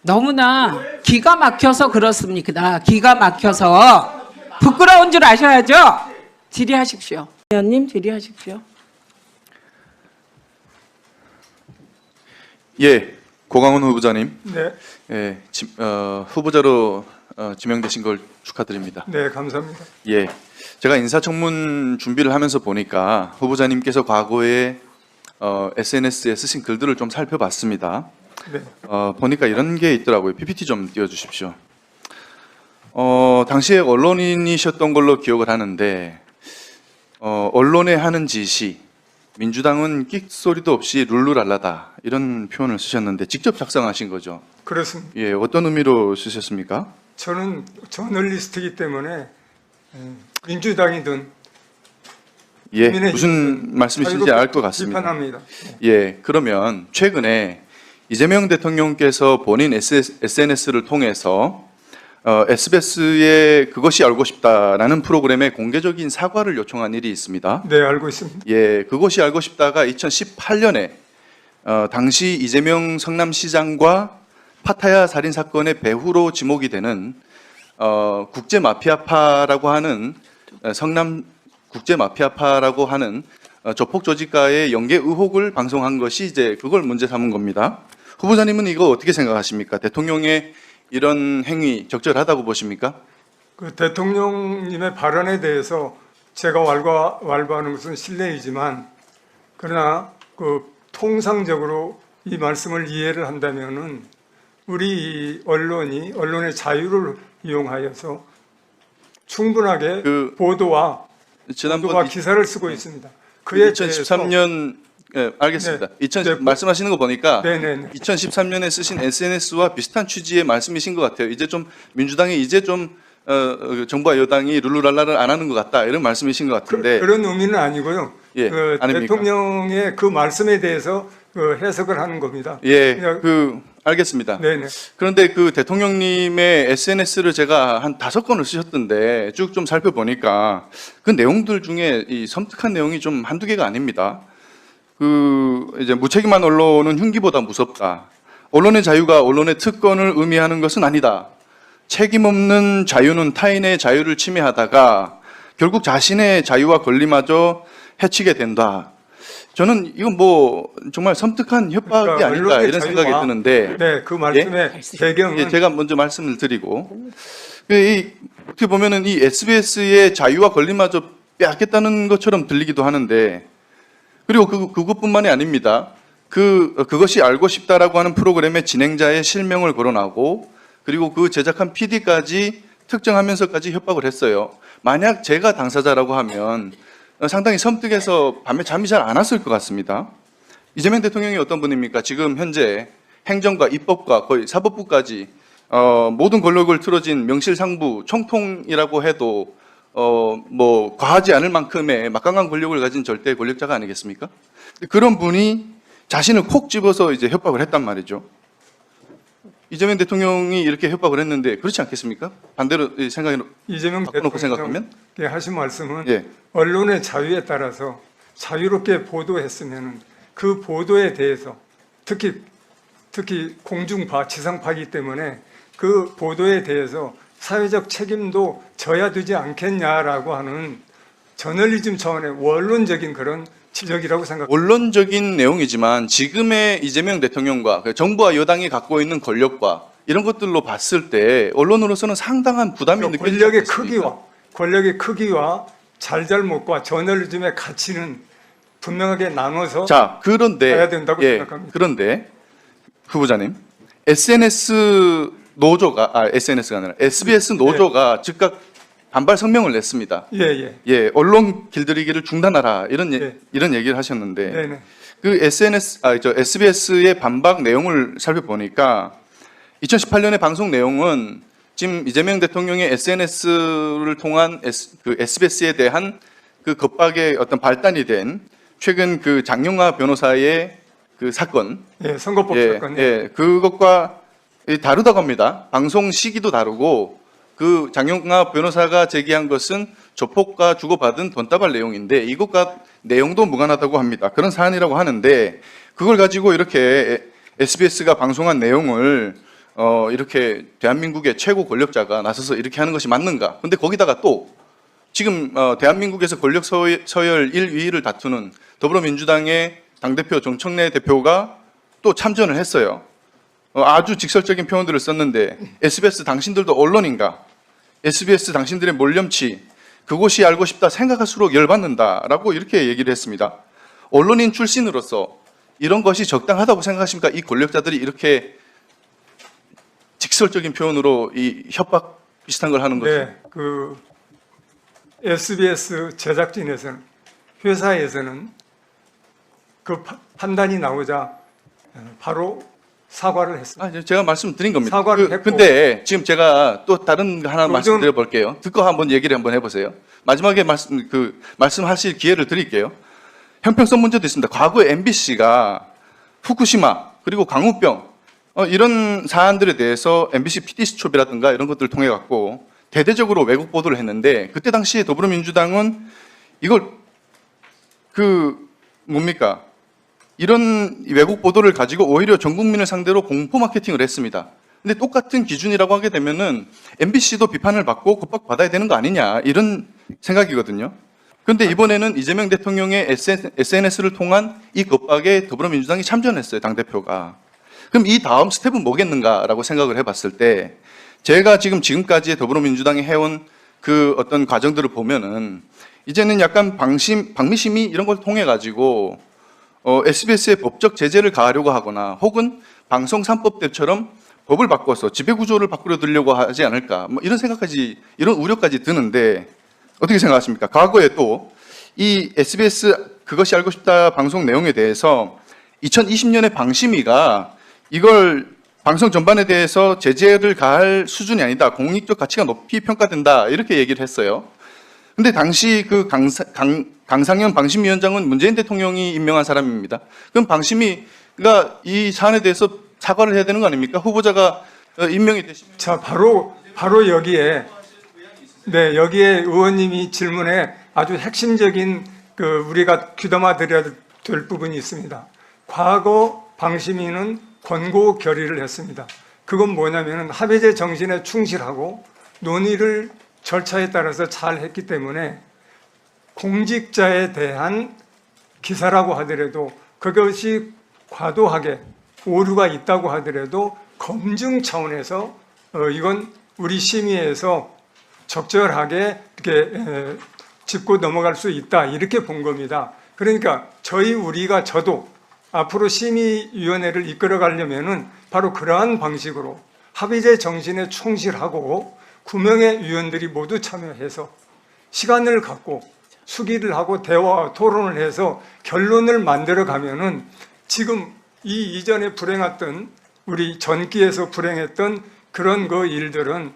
너무나 기가 막혀서 그렇습니다. 기가 막혀서 부끄러운 줄 아셔야죠. 질의하십시오. 의원님 질의하십시오. 예, 고강훈 후보자님. 네, 예, 후보자로 지명되신 걸 축하드립니다. 네, 감사합니다. 예, 제가 인사청문 준비를 하면서 보니까 후보자님께서 과거에 SNS에 쓰신 글들을 좀 살펴봤습니다. 네, 보니까 이런 게 있더라고요. PPT 좀 띄워주십시오. 당시에 언론인이셨던 걸로 기억을 하는데 언론에 하는 지시, 민주당은 끽소리도 없이 룰루랄라다 이런 표현을 쓰셨는데 직접 작성하신 거죠? 그렇습니다. 예, 어떤 의미로 쓰셨습니까? 저는 저널리스트이기 때문에 민주당이든 예, 국민의 무슨 말씀이신지 알 것 같습니다. 비판합니다. 예, 그러면 최근에 이재명 대통령께서 본인 SNS를 통해서 SBS에 그것이 알고 싶다라는 프로그램에 공개적인 사과를 요청한 일이 있습니다. 네, 알고 있습니다. 예, 그것이 알고 싶다가 2018년에 당시 이재명 성남시장과 파타야 살인 사건의 배후로 지목이 되는 국제 마피아파라고 하는 성남 국제 마피아파라고 하는 조폭 조직과의 연계 의혹을 방송한 것이 이제 그걸 문제 삼은 겁니다. 후보자님은 이거 어떻게 생각하십니까? 대통령의 이런 행위 적절하다고 보십니까? 그 대통령님의 발언에 대해서 제가 왈가왈부하는 것은 실례이지만 그러나 그 통상적으로 이 말씀을 이해를 한다면은 우리 언론이 언론의 자유를 이용하여서 충분하게 보도와 지난번 기사를 쓰고 있습니다. 그에 2013년 예, 알겠습니다. 네. 말씀하시는 거 보니까 네네. 2013년에 쓰신 SNS와 비슷한 취지의 말씀이신 것 같아요. 이제 좀 민주당이 이제 좀 정부와 여당이 룰루랄라를 안 하는 것 같다 이런 말씀이신 것 같은데 그런 의미는 아니고요. 예, 아닙니까? 대통령의 그 말씀에 대해서 해석을 하는 겁니다. 예, 그냥, 알겠습니다. 네네. 그런데 그 대통령님의 SNS를 제가 한 5건을 쓰셨던데 쭉 좀 살펴보니까 그 내용들 중에 이 섬뜩한 내용이 좀 한두 개가 아닙니다. 이제 무책임한 언론은 흉기보다 무섭다. 언론의 자유가 언론의 특권을 의미하는 것은 아니다. 책임 없는 자유는 타인의 자유를 침해하다가 결국 자신의 자유와 권리마저 해치게 된다. 저는 이건 뭐 정말 섬뜩한 협박이 그러니까 아닐까 이런 생각이 드는데 네, 그 말씀의 배경은 예, 제가 먼저 말씀을 드리고 어떻게 보면은 이 SBS의 자유와 권리마저 빼앗겠다는 것처럼 들리기도 하는데 그리고 그것뿐만이 아닙니다. 그것이 알고 싶다라고 하는 프로그램의 진행자의 실명을 거론하고 그리고 그 제작한 PD까지 특정하면서까지 협박을 했어요. 만약 제가 당사자라고 하면 상당히 섬뜩해서 밤에 잠이 잘 안 왔을 것 같습니다. 이재명 대통령이 어떤 분입니까? 지금 현재 행정과 입법과 거의 사법부까지 모든 권력을 틀어진 명실상부 총통이라고 해도 뭐 과하지 않을 만큼의 막강한 권력을 가진 절대 권력자가 아니겠습니까? 그런 분이 자신을 콕 집어서 이제 협박을 했단 말이죠. 이재명 대통령이 이렇게 협박을 했는데 그렇지 않겠습니까? 반대로 생각을 이재명 바꿔놓고 생각하면 대통령께 하신 말씀은 예. 언론의 자유에 따라서 자유롭게 보도했으면 그 보도에 대해서 특히 공중파, 지상파이기 때문에 그 보도에 대해서 사회적 책임도 져야 되지 않겠냐라고 하는 저널리즘 차원의 원론적인 그런 지적이라고 생각합니다. 원론적인 내용이지만 지금의 이재명 대통령과 정부와 여당이 갖고 있는 권력과 이런 것들로 봤을 때 언론으로서는 상당한 부담이 느껴지지 않겠습니까? 권력의 크기와 잘잘못과 저널리즘의 가치는 분명하게 나눠서 그런데 해야 된다고 생각합니다. 그런데 후보자님 SNS 노조가 SNS가 아니라 SBS 노조가 즉각 반발 성명을 냈습니다. 예. 언론 길들이기를 중단하라 이런 얘기를 하셨는데 네네. 그 SBS의 반박 내용을 살펴보니까 2018년의 방송 내용은 지금 이재명 대통령의 SNS를 통한 그 SBS에 대한 그 겁박의 어떤 발단이 된 최근 그 장영하 변호사의 그 사건, 선거법 사건, 그것과 다르다고 합니다. 방송 시기도 다르고 그 장영하 변호사가 제기한 것은 조폭과 주고받은 돈다발 내용인데 이것과 내용도 무관하다고 합니다. 그런 사안이라고 하는데 그걸 가지고 이렇게 SBS가 방송한 내용을 이렇게 대한민국의 최고 권력자가 나서서 이렇게 하는 것이 맞는가? 근데 거기다가 또 지금 대한민국에서 권력 서열 1, 2위를 다투는 더불어민주당의 당대표 정청래 대표가 또 참전을 했어요. 아주 직설적인 표현들을 썼는데 SBS 당신들도 언론인가? SBS 당신들의 몰염치 그곳이 알고 싶다 생각할수록 열받는다라고 이렇게 얘기를 했습니다. 언론인 출신으로서 이런 것이 적당하다고 생각하십니까? 이 권력자들이 이렇게 직설적인 표현으로 이 협박 비슷한 걸 하는 것이. 네, 그 SBS 제작진에서는 회사에서는 그 판단이 나오자 바로 사과를 했습니다. 제가 말씀드린 겁니다. 사과를 했고. 근데 지금 제가 또 다른 거 하나 요즘- 말씀드려 볼게요. 듣고 한번 얘기를 한번 해보세요. 마지막에 말씀하실 기회를 드릴게요. 형평성 문제도 있습니다. 과거에 MBC가 후쿠시마 그리고 광우병 이런 사안들에 대해서 MBC PD수첩이라든가 이런 것들을 통해 갖고 대대적으로 왜곡 보도를 했는데 그때 당시에 더불어민주당은 이걸 뭡니까? 이런 왜곡 보도를 가지고 오히려 전 국민을 상대로 공포 마케팅을 했습니다. 근데 똑같은 기준이라고 하게 되면은 MBC도 비판을 받고 곧바로 받아야 되는 거 아니냐 이런 생각이거든요. 그런데 이번에는 이재명 대통령의 SNS를 통한 이 겁박에 더불어민주당이 참전했어요, 당대표가. 그럼 이 다음 스텝은 뭐겠는가라고 생각을 해봤을 때 제가 지금까지 더불어민주당이 해온 그 어떤 과정들을 보면은 이제는 약간 방미심의 이런 걸 통해 가지고 SBS의 법적 제재를 가하려고 하거나 혹은 방송 3법대처럼 법을 바꿔서 지배구조를 바꾸려 들려고 하지 않을까 뭐 이런 생각까지 이런 우려까지 드는데 어떻게 생각하십니까? 과거에 또 이 SBS 그것이 알고 싶다 방송 내용에 대해서 2020년에 방심위가 이걸 방송 전반에 대해서 제재를 가할 수준이 아니다. 공익적 가치가 높이 평가된다. 이렇게 얘기를 했어요. 근데 당시 그 강상현 방심위원장은 문재인 대통령이 임명한 사람입니다. 그럼 방심위가 이 사안에 대해서 사과를 해야 되는 거 아닙니까? 후보자가 임명이 되시면. 자, 바로 여기에 네, 여기에 의원님이 질문에 아주 핵심적인 우리가 귀담아 드려야 될 부분이 있습니다. 과거 방심위는 권고 결의를 했습니다. 그건 뭐냐면은 합의제 정신에 충실하고 논의를 절차에 따라서 잘 했기 때문에 공직자에 대한 기사라고 하더라도 그것이 과도하게 오류가 있다고 하더라도 검증 차원에서 이건 우리 심의에서 적절하게 이렇게 짚고 넘어갈 수 있다 이렇게 본 겁니다. 그러니까 저도 앞으로 심의위원회를 이끌어 가려면은 바로 그러한 방식으로 합의제 정신에 충실하고 9명의 위원들이 모두 참여해서 시간을 갖고 수기를 하고 대화 토론을 해서 결론을 만들어 가면은 지금 이 이전에 불행했던 우리 전기에서 불행했던 그런 일들은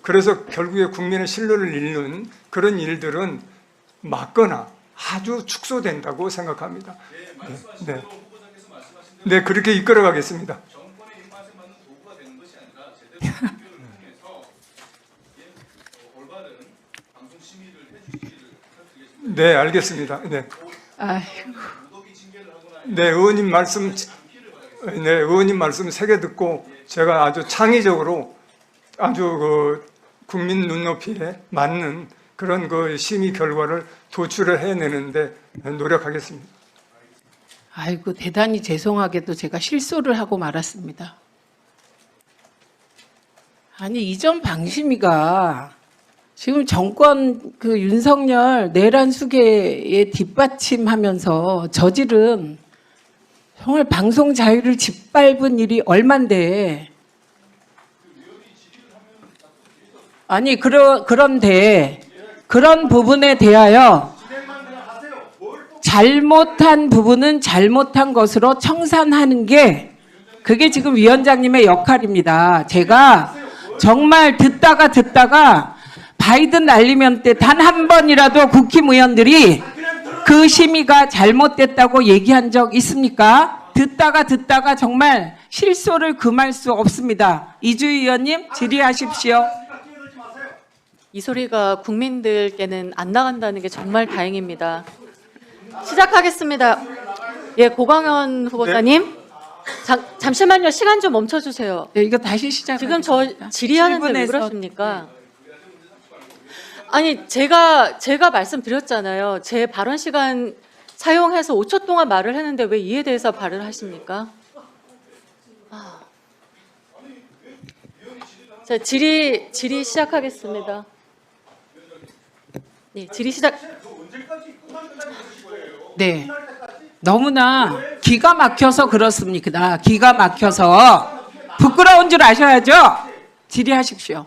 그래서 결국에 국민의 신뢰를 잃는 그런 일들은 막거나 아주 축소된다고 생각합니다. 네, 네 그렇게 이끌어 가겠습니다. 정권의 입맛에 맞는 도구가 되는 것이 아니라 제대로 공표를 통해서 올바른 방송 심의를 해주시기를 부탁드리겠습니다. 네, 알겠습니다. 네. 아이고. 네, 의원님 말씀 세게 듣고 제가 아주 창의적으로 아주 국민 눈높이에 맞는 그런 심의 결과를 도출을 해내는데 노력하겠습니다. 아이고, 대단히 죄송하게도 제가 실소를 하고 말았습니다. 아니, 이전 방심위가 지금 정권 윤석열 내란 수계에 뒷받침하면서 저지른 정말 방송 자유를 짓밟은 일이 얼만데 아니 그런데 그런 부분에 대하여 잘못한 부분은 잘못한 것으로 청산하는 게 그게 지금 위원장님의 역할입니다. 제가 정말 듣다가 바이든 날리면 때 단 한 번이라도 국힘의원들이 그 심의가 잘못됐다고 얘기한 적 있습니까? 듣다가 정말 실소를 금할 수 없습니다. 이주희 의원님 질의하십시오. 이 소리가 국민들께는 안 나간다는 게 정말 다행입니다. 시작하겠습니다. 예, 고광현 후보자님. 잠시만요. 시간 좀 멈춰주세요. 네, 이거 다시 시작. 지금 저 질의하는데 왜 그러십니까? 아니 제가 말씀드렸잖아요. 제 발언 시간 사용해서 5초 동안 말을 했는데 왜 이에 대해서 발언을 하십니까? 자, 질의 시작하겠습니다. 네, 질의 시작. 네. 너무나 기가 막혀서 그렇습니다. 기가 막혀서 부끄러운 줄 아셔야죠. 질의하십시오.